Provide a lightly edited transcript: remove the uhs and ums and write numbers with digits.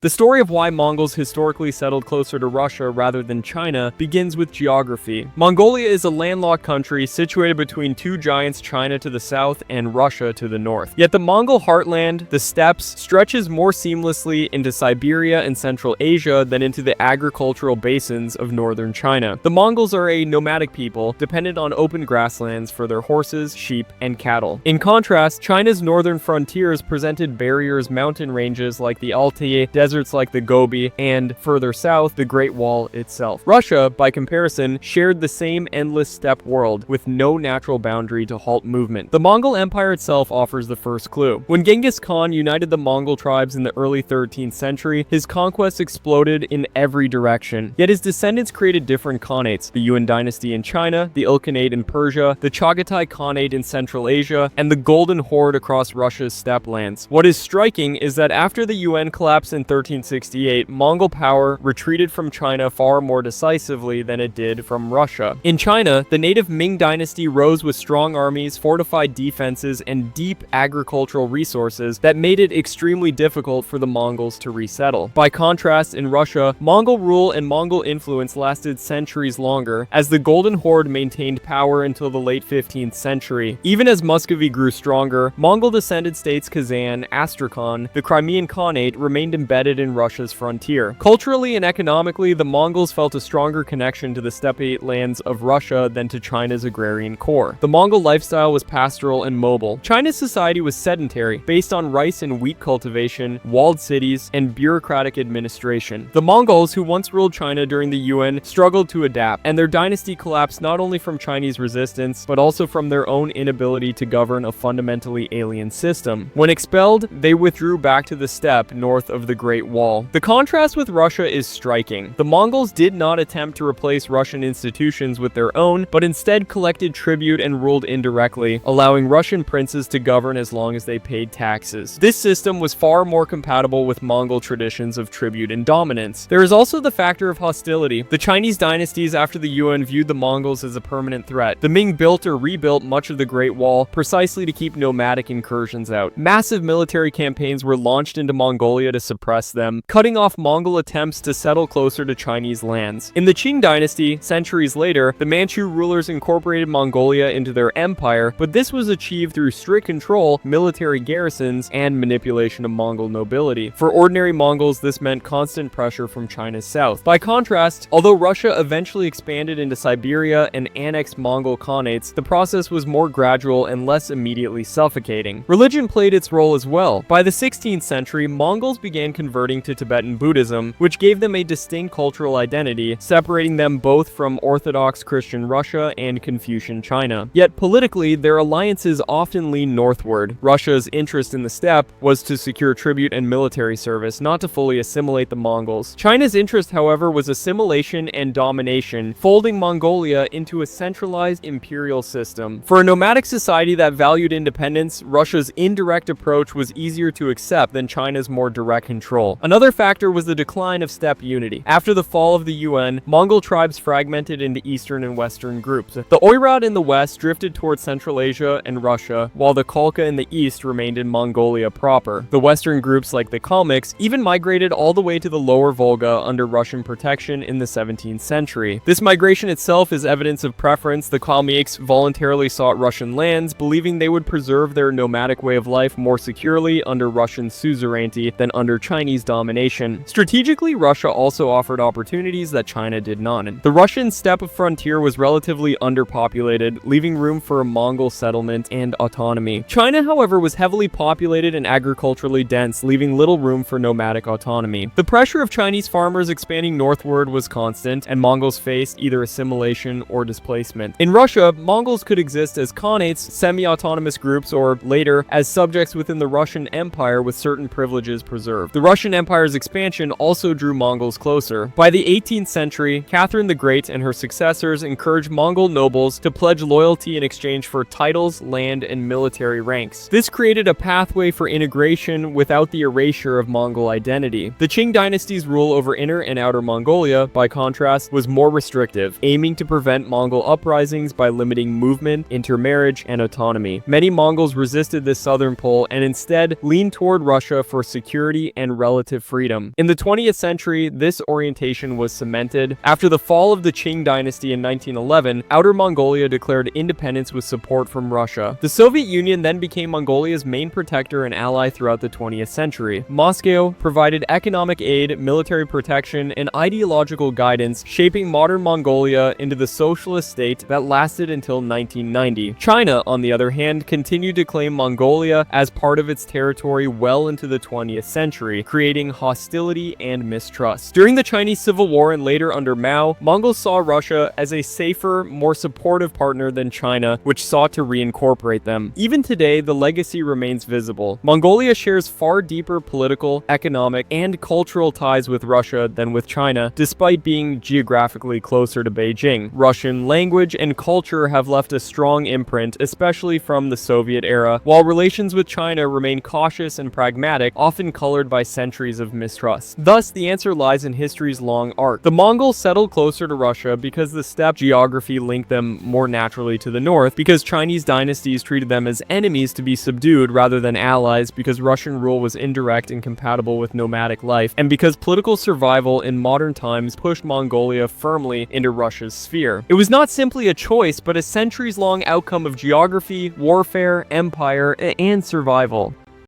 The story of why Mongols historically settled closer to Russia rather than China begins with geography. Mongolia is a landlocked country situated between two giants, China to the south and Russia to the north. Yet the Mongol heartland, the steppes, stretches more seamlessly into Siberia and Central Asia than into the agricultural basins of northern China. The Mongols are a nomadic people, dependent on open grasslands for their horses, sheep, and cattle. In contrast, China's northern frontiers presented barriers, mountain ranges like the Altai, deserts like the Gobi, and further south, the Great Wall itself. Russia, by comparison, shared the same endless steppe world with no natural boundary to halt movement. The Mongol Empire itself offers the first clue. When Genghis Khan united the Mongol tribes in the early 13th century, his conquests exploded in every direction. Yet his descendants created different khanates: the Yuan dynasty in China, the Ilkhanate in Persia, the Chagatai Khanate in Central Asia, and the Golden Horde across Russia's steppe lands. What is striking is that after the Yuan collapse in 1368, Mongol power retreated from China far more decisively than it did from Russia. In China, the native Ming dynasty rose with strong armies, fortified defenses, and deep agricultural resources that made it extremely difficult for the Mongols to resettle. By contrast, in Russia, Mongol rule and Mongol influence lasted centuries longer, as the Golden Horde maintained power until the late 15th century. Even as Muscovy grew stronger, Mongol-descended states Kazan, Astrakhan, the Crimean Khanate remained embedded in Russia's frontier. Culturally and economically, the Mongols felt a stronger connection to the steppe lands of Russia than to China's agrarian core. The Mongol lifestyle was pastoral and mobile. China's society was sedentary, based on rice and wheat cultivation, walled cities, and bureaucratic administration. The Mongols, who once ruled China during the Yuan, struggled to adapt, and their dynasty collapsed not only from Chinese resistance, but also from their own inability to govern a fundamentally alien system. When expelled, they withdrew back to the steppe north of the Great Wall. The contrast with Russia is striking. The Mongols did not attempt to replace Russian institutions with their own, but instead collected tribute and ruled indirectly, allowing Russian princes to govern as long as they paid taxes. This system was far more compatible with Mongol traditions of tribute and dominance. There is also the factor of hostility. The Chinese dynasties after the Yuan viewed the Mongols as a permanent threat. The Ming built or rebuilt much of the Great Wall precisely to keep nomadic incursions out. Massive military campaigns were launched into Mongolia to suppress them, cutting off Mongol attempts to settle closer to Chinese lands. In the Qing dynasty, centuries later, the Manchu rulers incorporated Mongolia into their empire, but this was achieved through strict control, military garrisons, and manipulation of Mongol nobility. For ordinary Mongols, this meant constant pressure from China's south. By contrast, although Russia eventually expanded into Siberia and annexed Mongol khanates, the process was more gradual and less immediately suffocating. Religion played its role as well. By the 16th century, Mongols began converting to Tibetan Buddhism, which gave them a distinct cultural identity, separating them both from Orthodox Christian Russia and Confucian China. Yet politically, their alliances often lean northward. Russia's interest in the steppe was to secure tribute and military service, not to fully assimilate the Mongols. China's interest, however, was assimilation and domination, folding Mongolia into a centralized imperial system. For a nomadic society that valued independence, Russia's indirect approach was easier to accept than China's more direct control. Another factor was the decline of steppe unity. After the fall of the Yuan, Mongol tribes fragmented into eastern and western groups. The Oirat in the west drifted towards Central Asia and Russia, while the Khalkha in the east remained in Mongolia proper. The western groups, like the Kalmyks, even migrated all the way to the lower Volga under Russian protection in the 17th century. This migration itself is evidence of preference. The Kalmyks voluntarily sought Russian lands, believing they would preserve their nomadic way of life more securely under Russian suzerainty than under Chinese domination. Strategically, Russia also offered opportunities that China did not. The Russian steppe frontier was relatively underpopulated, leaving room for a Mongol settlement and autonomy. China, however, was heavily populated and agriculturally dense, leaving little room for nomadic autonomy. The pressure of Chinese farmers expanding northward was constant, and Mongols faced either assimilation or displacement. In Russia, Mongols could exist as khanates, semi-autonomous groups, or later, as subjects within the Russian Empire with certain privileges preserved. The Russian Empire's expansion also drew Mongols closer. By the 18th century, Catherine the Great and her successors encouraged Mongol nobles to pledge loyalty in exchange for titles, land, and military ranks. This created a pathway for integration without the erasure of Mongol identity. The Qing dynasty's rule over Inner and Outer Mongolia, by contrast, was more restrictive, aiming to prevent Mongol uprisings by limiting movement, intermarriage, and autonomy. Many Mongols resisted this southern pull and instead leaned toward Russia for security and relevance relative freedom. In the 20th century, this orientation was cemented. After the fall of the Qing dynasty in 1911, Outer Mongolia declared independence with support from Russia. The Soviet Union then became Mongolia's main protector and ally throughout the 20th century. Moscow provided economic aid, military protection, and ideological guidance, shaping modern Mongolia into the socialist state that lasted until 1990. China, on the other hand, continued to claim Mongolia as part of its territory well into the 20th century, creating hostility and mistrust. During the Chinese Civil War and later under Mao, Mongols saw Russia as a safer, more supportive partner than China, which sought to reincorporate them. Even today, the legacy remains visible. Mongolia shares far deeper political, economic, and cultural ties with Russia than with China, despite being geographically closer to Beijing. Russian language and culture have left a strong imprint, especially from the Soviet era, while relations with China remain cautious and pragmatic, often colored by centuries of mistrust. Thus, the answer lies in history's long arc. The Mongols settled closer to Russia because the steppe geography linked them more naturally to the north, because Chinese dynasties treated them as enemies to be subdued rather than allies, because Russian rule was indirect and compatible with nomadic life, and because political survival in modern times pushed Mongolia firmly into Russia's sphere. It was not simply a choice, but a centuries-long outcome of geography, warfare, empire, and survival.